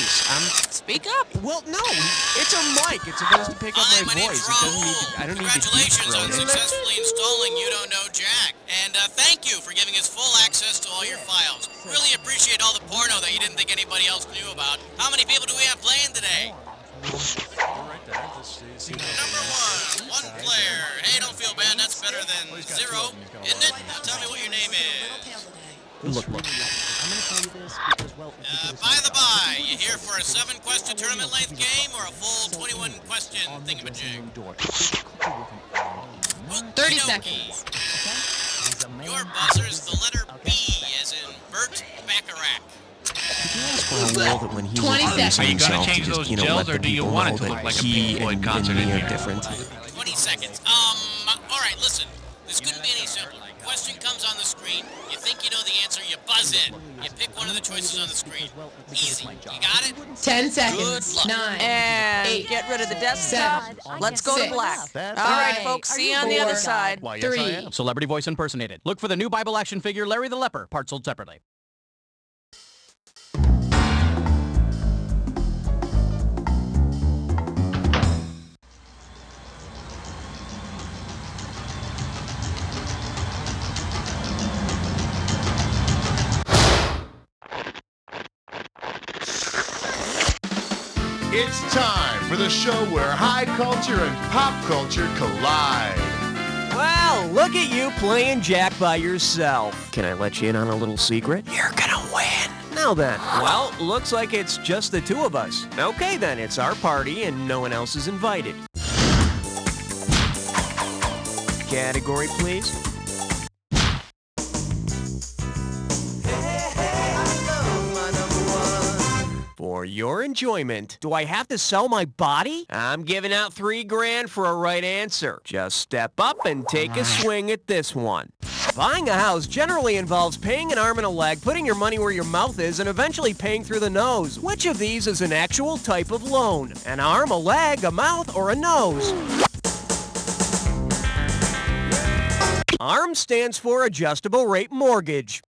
voice. Speak up. Well, no, it's a mic. It's supposed to pick up my voice. It doesn't need to, I don't need to deep Congratulations throat on it. successfully installing You Don't Know Jack. And thank you for giving us full access to all your files. Really appreciate all the porno that you didn't think anybody else knew about. How many people do we have playing today? Number one player. Hey, don't feel bad. That's better than 0, isn't it? Now tell me what your name is. Look. I'm gonna tell you this because, well... By the by, you here for a 7-question tournament-length game or a full 21-question thingamajig? 30 seconds. Your buzzer's the letter B, as in Bert Bacharach. That when he 20 seconds. Are you going to change those gels, or do you want it to look like a Pink Floyd concert in here? Different. 20 seconds. All right, listen. This couldn't be any simpler. Question comes on the screen. You think you know the answer, you buzz in. You pick one of the choices on the screen. Easy. You got it? 10 seconds. Good luck. 9. And 8. get rid of the desktop. 7. Let's go to 6. black. All All right, folks. See you on the other side. Why, 3. Celebrity voice impersonated. Look for the new Bible action figure, Larry the Leper. Parts sold separately. It's time for the show where high culture and pop culture collide. Well, look at you playing Jack by yourself. Can I let you in on a little secret? You're gonna win. Now then, well, looks like it's just the two of us. Okay then, it's our party and no one else is invited. Category, please. For your enjoyment, do I have to sell my body? I'm giving out $3 grand for a right answer. Just step up and take a swing at this one. Buying a house generally involves paying an arm and a leg, putting your money where your mouth is, and eventually paying through the nose. Which of these is an actual type of loan? An arm, a leg, a mouth, or a nose? ARM stands for Adjustable Rate Mortgage.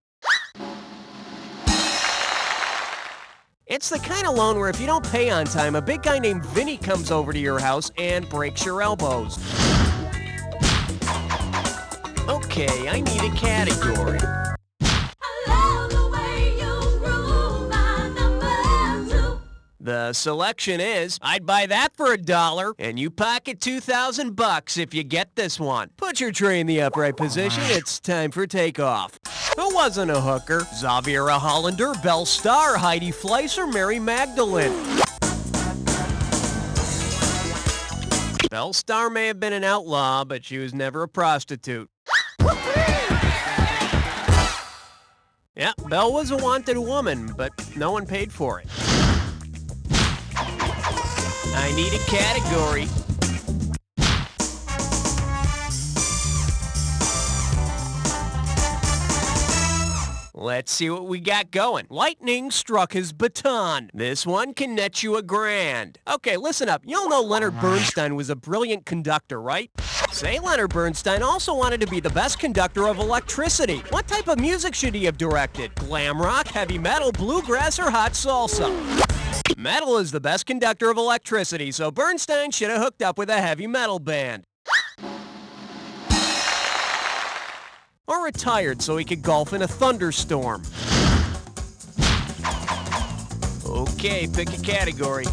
It's the kind of loan where if you don't pay on time, a big guy named Vinny comes over to your house and breaks your elbows. Okay, I need a category. The selection is, I'd buy that for $1, and you pocket $2,000 if you get this one. Put your tray in the upright position, it's time for takeoff. Who wasn't a hooker? Xaviera Hollander, Belle Starr, Heidi Fleiss, or Mary Magdalene? Belle Starr may have been an outlaw, but she was never a prostitute. Yeah, Belle was a wanted woman, but no one paid for it. I need a category. Let's see what we got going. Lightning struck his baton. This one can net you $1 grand. Okay, listen up. You all know Leonard Bernstein was a brilliant conductor, right? Say Leonard Bernstein also wanted to be the best conductor of electricity. What type of music should he have directed? Glam rock, heavy metal, bluegrass, or hot salsa? Metal is the best conductor of electricity, so Bernstein should have hooked up with a heavy metal band. Or retired so he could golf in a thunderstorm. Okay, pick a category.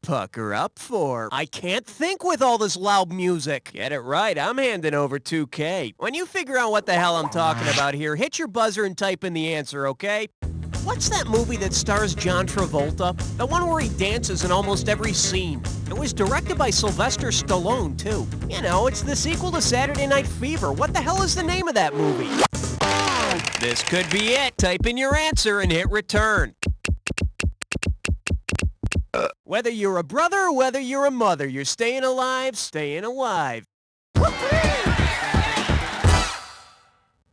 Pucker up for I can't think with all this loud music. Get it right, I'm handing over $2K. When you figure out what the hell I'm talking about here, hit your buzzer and type in the answer, okay? What's that movie that stars John Travolta? The one where he dances in almost every scene. It was directed by Sylvester Stallone, too. You know, it's the sequel to Saturday Night Fever. What the hell is the name of that movie? This could be it. Type in your answer and hit return. Whether you're a brother or whether you're a mother, you're staying alive, staying alive.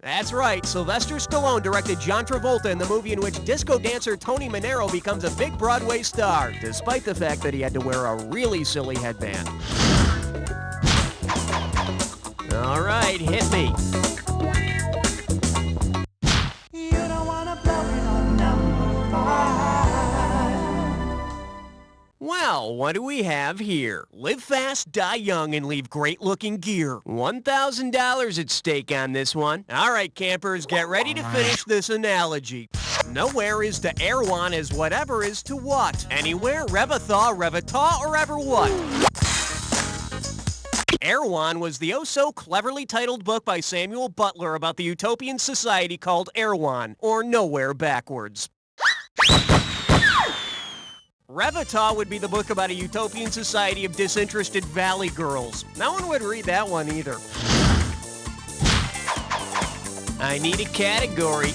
That's right, Sylvester Stallone directed John Travolta in the movie in which disco dancer Tony Manero becomes a big Broadway star, despite the fact that he had to wear a really silly headband. All right, hit me. Well, what do we have here? Live fast, die young, and leave great-looking gear. $1,000 at stake on this one. All right, campers, get ready to finish this analogy. Nowhere is to Erewhon as whatever is to what. Anywhere, Revathaw, Revataw, or ever what. Erewhon was the oh-so-cleverly titled book by Samuel Butler about the utopian society called Erewhon, or Nowhere backwards. Revathaw would be the book about a utopian society of disinterested valley girls. No one would read that one either. I need a category.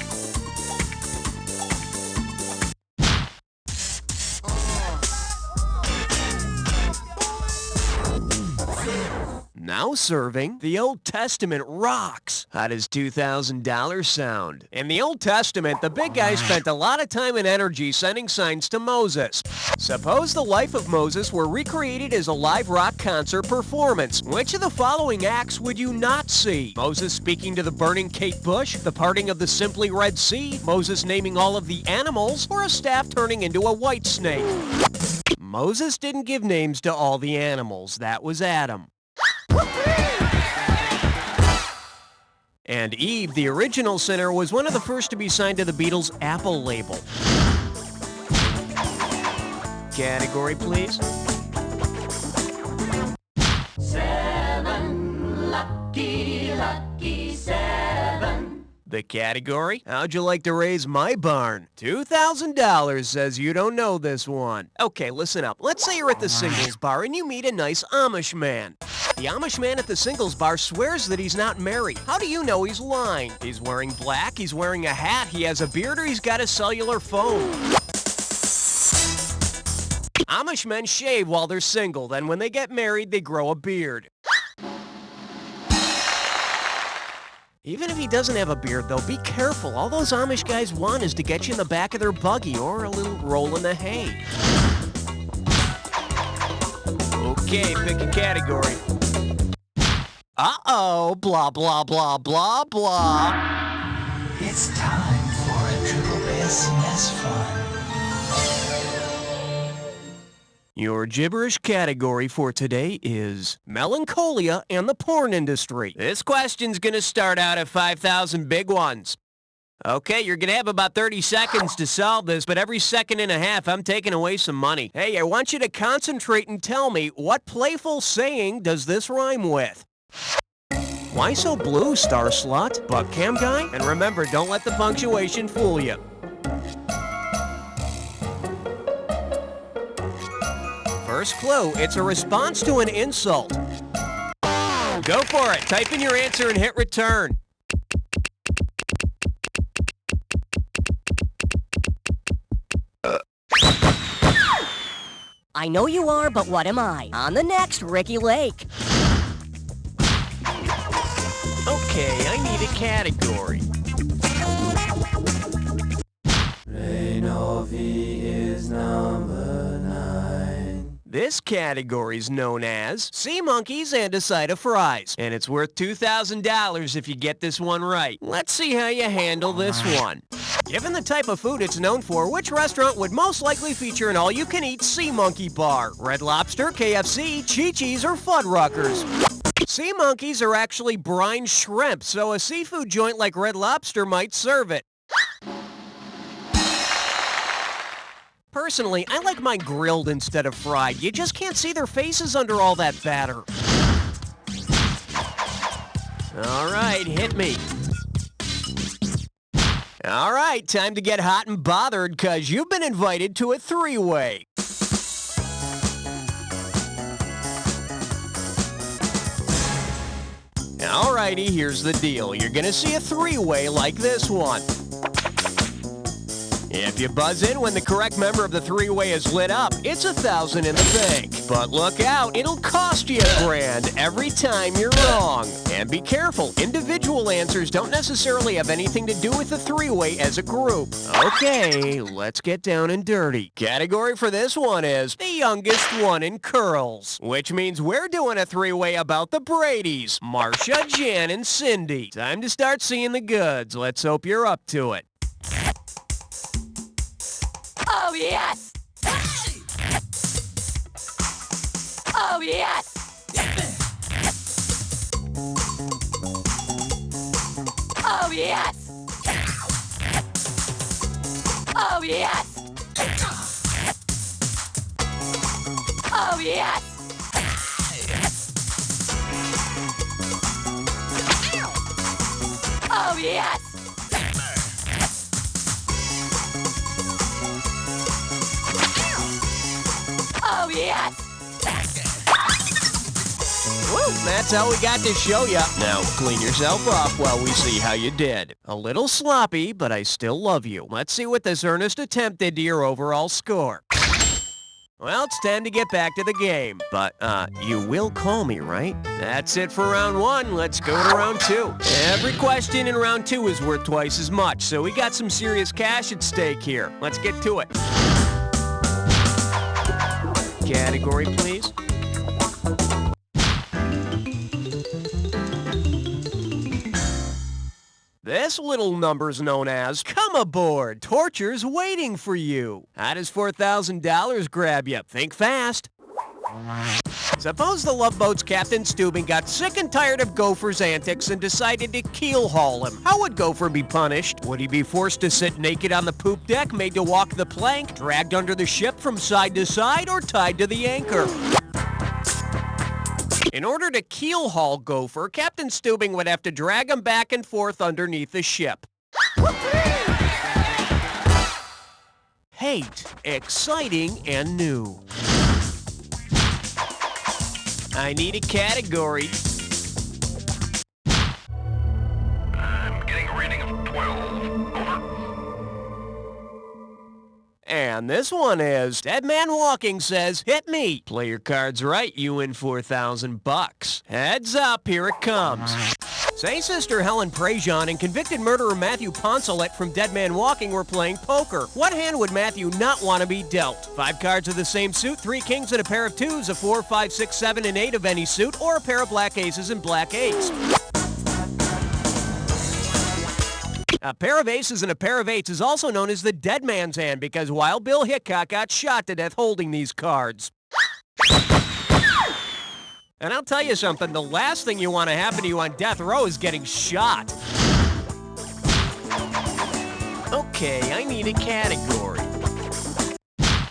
Now serving, the Old Testament rocks. How does $2,000 sound? In the Old Testament, the big guy spent a lot of time and energy sending signs to Moses. Suppose the life of Moses were recreated as a live rock concert performance. Which of the following acts would you not see? Moses speaking to the burning Kate Bush, the parting of the simply Red Sea, Moses naming all of the animals, or a staff turning into a white snake? Moses didn't give names to all the animals. That was Adam. And Eve, the original sinner, was one of the first to be signed to the Beatles' Apple label. Category, please. 7, lucky 7. The category? How'd you like to raise my barn? $2,000 says you don't know this one. Okay, listen up. Let's say you're at the singles bar and you meet a nice Amish man. The Amish man at the singles bar swears that he's not married. How do you know he's lying? He's wearing black, he's wearing a hat, he has a beard, or he's got a cellular phone. Amish men shave while they're single, then when they get married, they grow a beard. Even if he doesn't have a beard, though, be careful. All those Amish guys want is to get you in the back of their buggy or a little roll in the hay. Okay, pick a category. Uh-oh, blah, blah, blah, blah, blah. It's time for a Triple Bass Mess Fun. Your gibberish category for today is Melancholia and the porn industry. This question's gonna start out at 5,000 big ones. Okay, you're gonna have about 30 seconds to solve this, but every second and a half, I'm taking away some money. Hey, I want you to concentrate and tell me, what playful saying does this rhyme with? Why so blue, Star Slut? Buck Cam Guy? And remember, don't let the punctuation fool you. First clue, it's a response to an insult. Go for it. Type in your answer and hit return. I know you are, but what am I? On the next Ricky Lake. Okay, I need a category. Rainovi is number 9. This category is known as Sea Monkeys and a Side of Fries, and it's worth $2,000 if you get this one right. Let's see how you handle this one. Given the type of food it's known for, which restaurant would most likely feature an all-you-can-eat sea monkey bar? Red Lobster, KFC, Chi-Chi's, or Fuddruckers? Sea monkeys are actually brine shrimp, so a seafood joint like Red Lobster might serve it. Personally, I like mine grilled instead of fried. You just can't see their faces under all that batter. All right, hit me. All right, time to get hot and bothered, because you've been invited to a three-way. Alrighty, here's the deal. You're gonna see a three-way like this one. If you buzz in when the correct member of the three-way is lit up, it's $1,000 in the bank. But look out, it'll cost you $1,000 every time you're wrong. And be careful, individual answers don't necessarily have anything to do with the three-way as a group. Okay, let's get down and dirty. Category for this one is the youngest one in curls, which means we're doing a three-way about the Bradys, Marcia, Jan, and Cindy. Time to start seeing the goods. Let's hope you're up to it. Oh, yes! yes! Oh, yes! Oh, yes! Oh, yes! Oh, yes! Oh, yes! Woo, that's how we got to show ya. Now, clean yourself off while we see how you did. A little sloppy, but I still love you. Let's see what this earnest attempt did to your overall score. Well, it's time to get back to the game. But, you will call me, right? That's it for round one. Let's go to round two. Every question in round two is worth twice as much, so we got some serious cash at stake here. Let's get to it. Category, please. This little number's known as Come Aboard. Torture's waiting for you. How does $4,000 grab you? Think fast. Suppose the Love Boat's Captain Steubing got sick and tired of Gopher's antics and decided to keel haul him. How would Gopher be punished? Would he be forced to sit naked on the poop deck, made to walk the plank, dragged under the ship from side to side, or tied to the anchor? In order to keel haul Gopher, Captain Steubing would have to drag him back and forth underneath the ship. Hate, exciting, and new. I need a category. I'm getting a reading of 12. Over. And this one is Dead Man Walking says, hit me. Play your cards right, you win $4,000. Heads up, here it comes. Say Sister Helen Prejean and convicted murderer Matthew Poncelet from Dead Man Walking were playing poker. What hand would Matthew not want to be dealt? 5 cards of the same suit, 3 kings and a pair of 2s, a 4, 5, 6, 7, and 8 of any suit, or a pair of black aces and black 8s. A pair of aces and a pair of 8s is also known as the dead man's hand because Wild Bill Hickok got shot to death holding these cards. And I'll tell you something, the last thing you want to happen to you on death row is getting shot. Okay, I need a category.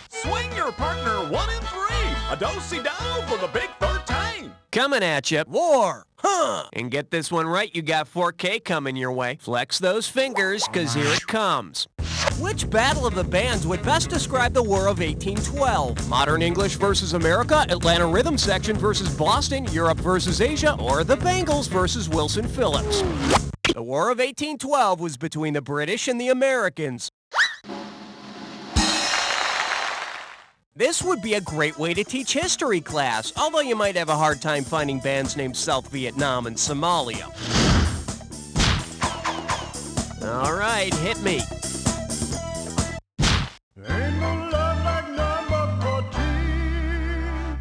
Swing your partner 1 and 3. A do-si-do for the big 13. Coming at you, war. Huh. And get this one right, you got 4K coming your way. Flex those fingers, cause here it comes. Which battle of the bands would best describe the War of 1812? Modern English versus America, Atlanta Rhythm Section versus Boston, Europe versus Asia, or the Bengals versus Wilson Phillips? The War of 1812 was between the British and the Americans. This would be a great way to teach history class, although you might have a hard time finding bands named South Vietnam and Somalia. All right, hit me. Ain't no love like number 14.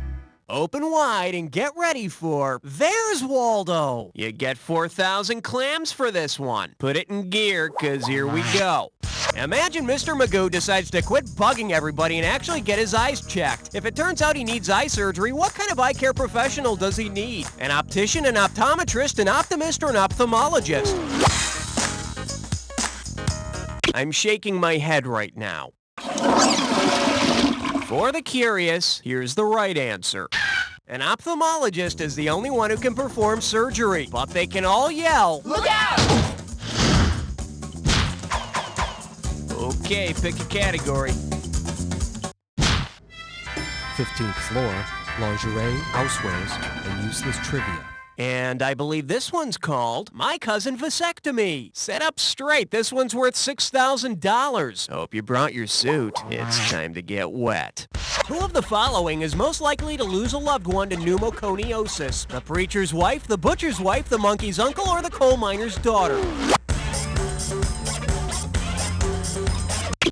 Open wide and get ready for There's Waldo. You get 4,000 clams for this one. Put it in gear, cause here we go. Imagine Mr. Magoo decides to quit bugging everybody and actually get his eyes checked. If it turns out he needs eye surgery, what kind of eye care professional does he need? An optician, an optometrist, an optimist, or an ophthalmologist? I'm shaking my head right now. For the curious, here's the right answer. An ophthalmologist is the only one who can perform surgery, but they can all yell, "Look out!" Okay, pick a category. 15th floor, lingerie, housewares, and useless trivia. And I believe this one's called My Cousin Vasectomy. Sit up straight. This one's worth $6,000. Hope you brought your suit. It's time to get wet. Who of the following is most likely to lose a loved one to pneumoconiosis? The preacher's wife, the butcher's wife, the monkey's uncle, or the coal miner's daughter?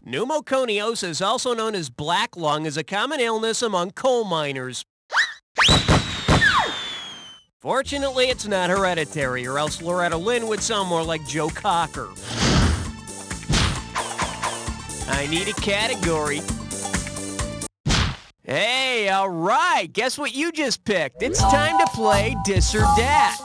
Pneumoconiosis, also known as black lung, is a common illness among coal miners. Fortunately, it's not hereditary, or else Loretta Lynn would sound more like Joe Cocker. I need a category. Hey, all right. Guess what you just picked? It's time to play Dis-or-dat.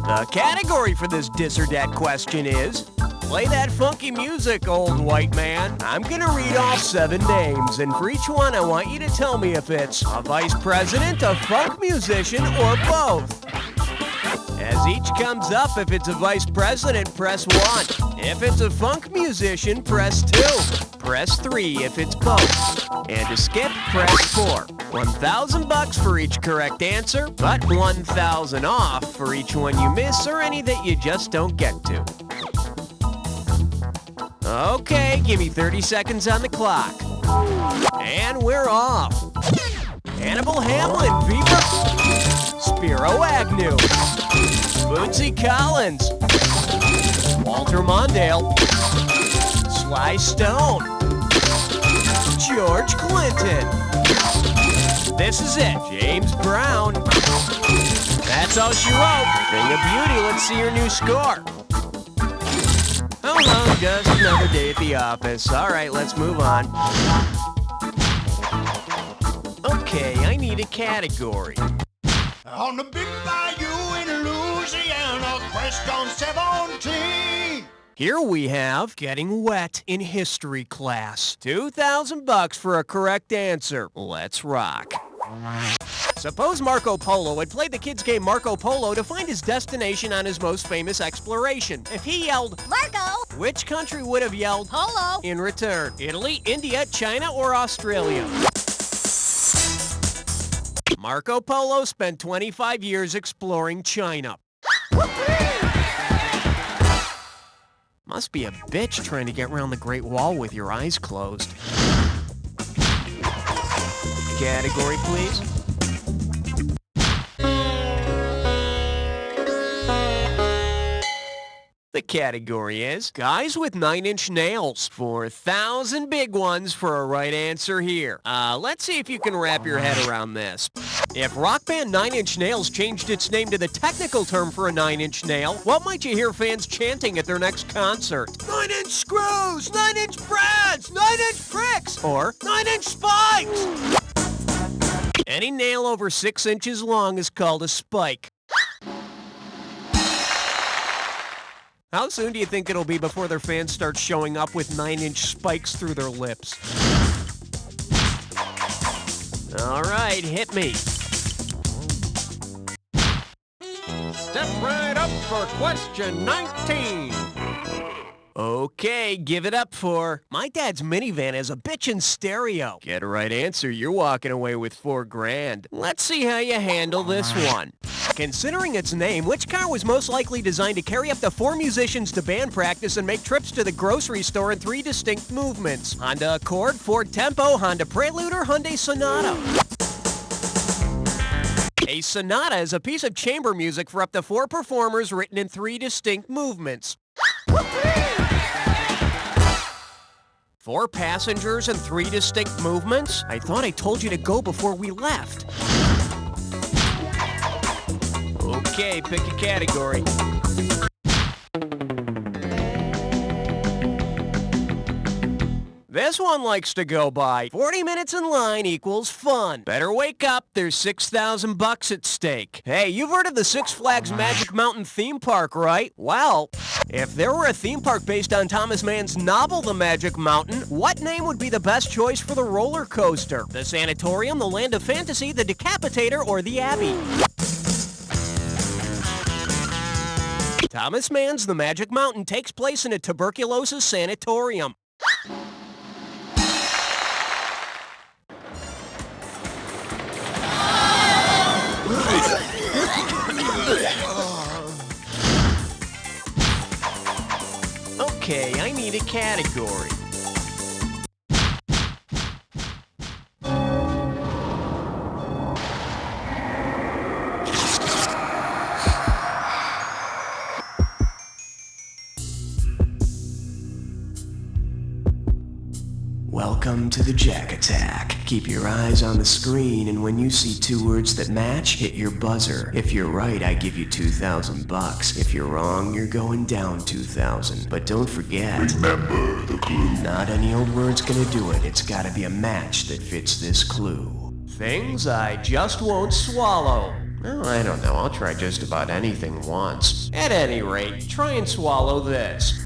The category for this Dis-or-dat question is, play that funky music, old white man. I'm gonna read off 7 names, and for each one, I want you to tell me if it's a vice president, a funk musician, or both. As each comes up, if it's a vice president, press 1. If it's a funk musician, press 2. Press 3 if it's both. And to skip, press 4. $1,000 for each correct answer, but $1,000 off for each one you miss or any that you just don't get to. Okay, give me 30 seconds on the clock. And we're off. Hannibal Hamlin, people. Spiro Agnew. Bootsy Collins. Walter Mondale. Sly Stone. George Clinton. This is it, James Brown. That's all she wrote. Thing of beauty, let's see your new score. Oh, just another day at the office. All right, let's move on. Okay, I need a category. On the big bayou in Louisiana, crest on 17. Here we have getting wet in history class. $2,000 for a correct answer. Let's rock. Suppose Marco Polo had played the kids' game Marco Polo to find his destination on his most famous exploration. If he yelled, Marco! which country would have yelled, Polo! in return? Italy, India, China, or Australia? Marco Polo spent 25 years exploring China. Must be a bitch trying to get around the Great Wall with your eyes closed. Category, please. The category is guys with 9-inch nails. 4,000 big ones for a right answer here. Let's see if you can wrap your head around this. If rock band 9 Inch Nails changed its name to the technical term for a 9-inch nail, what might you hear fans chanting at their next concert? 9-inch screws, 9-inch brads, 9-inch pricks, or 9-inch spikes. Any nail over 6 inches long is called a spike. How soon do you think it'll be before their fans start showing up with 9-inch spikes through their lips? All right, hit me. Step right up for question 19. Okay, give it up for my dad's minivan has a bitchin' stereo. Get a right answer, you're walking away with $4,000. Let's see how you handle this one. Considering its name, which car was most likely designed to carry up to 4 musicians to band practice and make trips to the grocery store in 3 distinct movements? Honda Accord, Ford Tempo, Honda Prelude, or Hyundai Sonata? A sonata is a piece of chamber music for up to 4 performers written in 3 distinct movements. 4 passengers and 3 distinct movements? I thought I told you to go before we left. Okay, pick a category. This one likes to go by 40 minutes in line equals fun. Better wake up, there's $6,000 at stake. Hey, you've heard of the Six Flags Magic Mountain theme park, right? Well, if there were a theme park based on Thomas Mann's novel The Magic Mountain, what name would be the best choice for the roller coaster? The Sanatorium, the Land of Fantasy, the Decapitator, or the Abbey? Thomas Mann's The Magic Mountain takes place in a tuberculosis sanatorium. Okay, I need a category. Welcome to the Jack Attack. Keep your eyes on the screen, and when you see two words that match, hit your buzzer. If you're right, I give you $2,000. If you're wrong, you're going down 2,000. But don't forget, remember the clue. Not any old word's gonna do it. It's gotta be a match that fits this clue. Things I just won't swallow. Well, I don't know. I'll try just about anything once. At any rate, try and swallow this.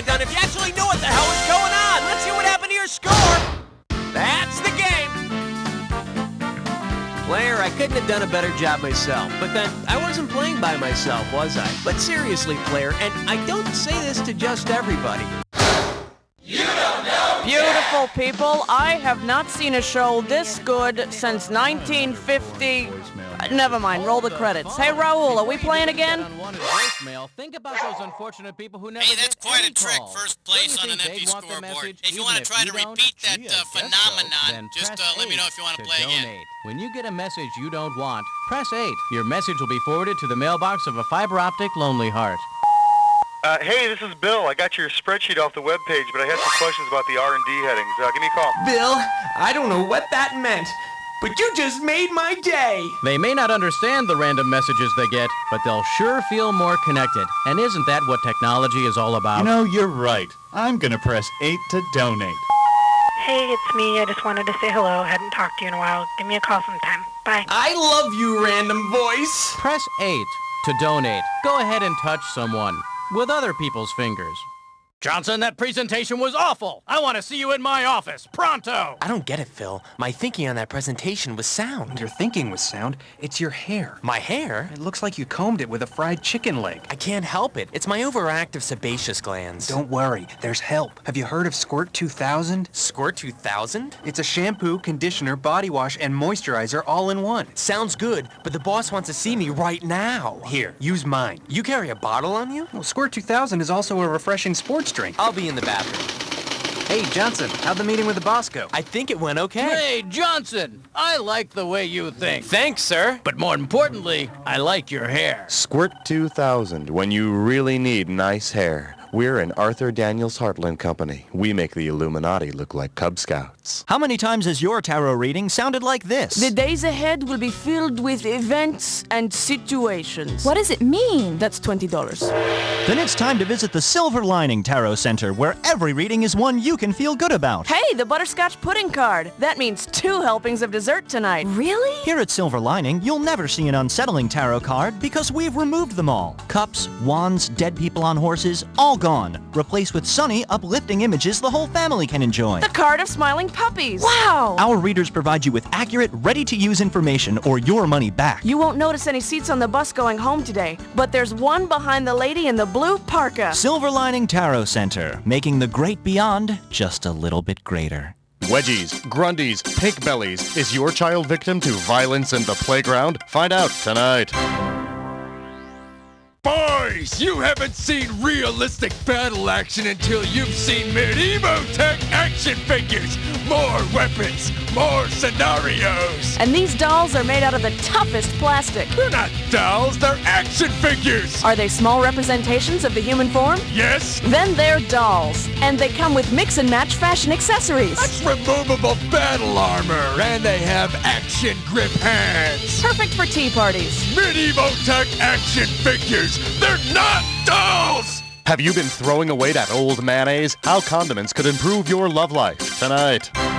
Done if you actually knew what the hell was going on. Let's see what happened to your score. That's the game. Player, I couldn't have done a better job myself. But then, I wasn't playing by myself, was I? But seriously, player, and I don't say this to just everybody. You don't know. Beautiful people, I have not seen a show this good since 1950. Never mind, roll the credits. Hey, Raul, are we playing again? Think about those unfortunate people who never Hey, that's get quite any a trick. calls. First place Don't on you an think empty they'd want the scoreboard. message, If you even want to if try to you don't? repeat that Gee, I guess so. phenomenon, Then just press let me know 8 if you want to to play again. donate. When you get a message you don't want, press 8. Your message will be forwarded to the mailbox of a fiber optic lonely heart. Hey, this is Bill. I got your spreadsheet off the webpage, but I had some questions about the R&D headings. Give me a call. Bill, I don't know what that meant, but you just made my day. They may not understand the random messages they get, but they'll sure feel more connected. And isn't that what technology is all about? You know, you're right. I'm gonna press 8 to donate. Hey, it's me. I just wanted to say hello. Hadn't talked to you in a while. Give me a call sometime. Bye. I love you, random voice. Press 8 to donate. Go ahead and touch someone with other people's fingers. Johnson, that presentation was awful. I want to see you in my office, pronto. I don't get it, Phil. My thinking on that presentation was sound. Your thinking was sound. It's your hair. My hair? It looks like you combed it with a fried chicken leg. I can't help it. It's my overactive sebaceous glands. Don't worry. There's help. Have you heard of Squirt 2000? Squirt 2000? It's a shampoo, conditioner, body wash, and moisturizer all in one. Sounds good, but the boss wants to see me right now. Here, use mine. You carry a bottle on you? Well, Squirt 2000 is also a refreshing sports drink. I'll be in the bathroom. Hey, Johnson, how'd the meeting with the boss go? I think it went okay. Hey, Johnson, I like the way you think. Thanks, sir. But more importantly, I like your hair. Squirt 2000, when you really need nice hair. We're an Arthur Daniels Heartland company. We make the Illuminati look like Cub Scouts. How many times has your tarot reading sounded like this? The days ahead will be filled with events and situations. What does it mean? That's $20. Then it's time to visit the Silver Lining Tarot Center, where every reading is one you can feel good about. Hey, the butterscotch pudding card. That means 2 helpings of dessert tonight. Really? Here at Silver Lining, you'll never see an unsettling tarot card because we've removed them all. Cups, wands, dead people on horses, all gone. Replaced with sunny, uplifting images the whole family can enjoy. The card of smiling puppies. Wow! Our readers provide you with accurate, ready-to-use information or your money back. You won't notice any seats on the bus going home today, but there's one behind the lady in the blue parka. Silver Lining Tarot Center, making the great beyond just a little bit greater. Wedgies, Grundies, Pink Bellies. Is your child victim to violence in the playground? Find out tonight. Boys, you haven't seen realistic battle action until you've seen medieval tech action figures. More weapons, more scenarios. And these dolls are made out of the toughest plastic. They're not dolls, they're action figures. Are they small representations of the human form? Yes. Then they're dolls. And they come with mix and match fashion accessories. That's removable battle armor, and they have action grip hands. Perfect for tea parties. Medieval tech action figures. They're not dolls! Have you been throwing away that old mayonnaise? How condiments could improve your love life. Tonight.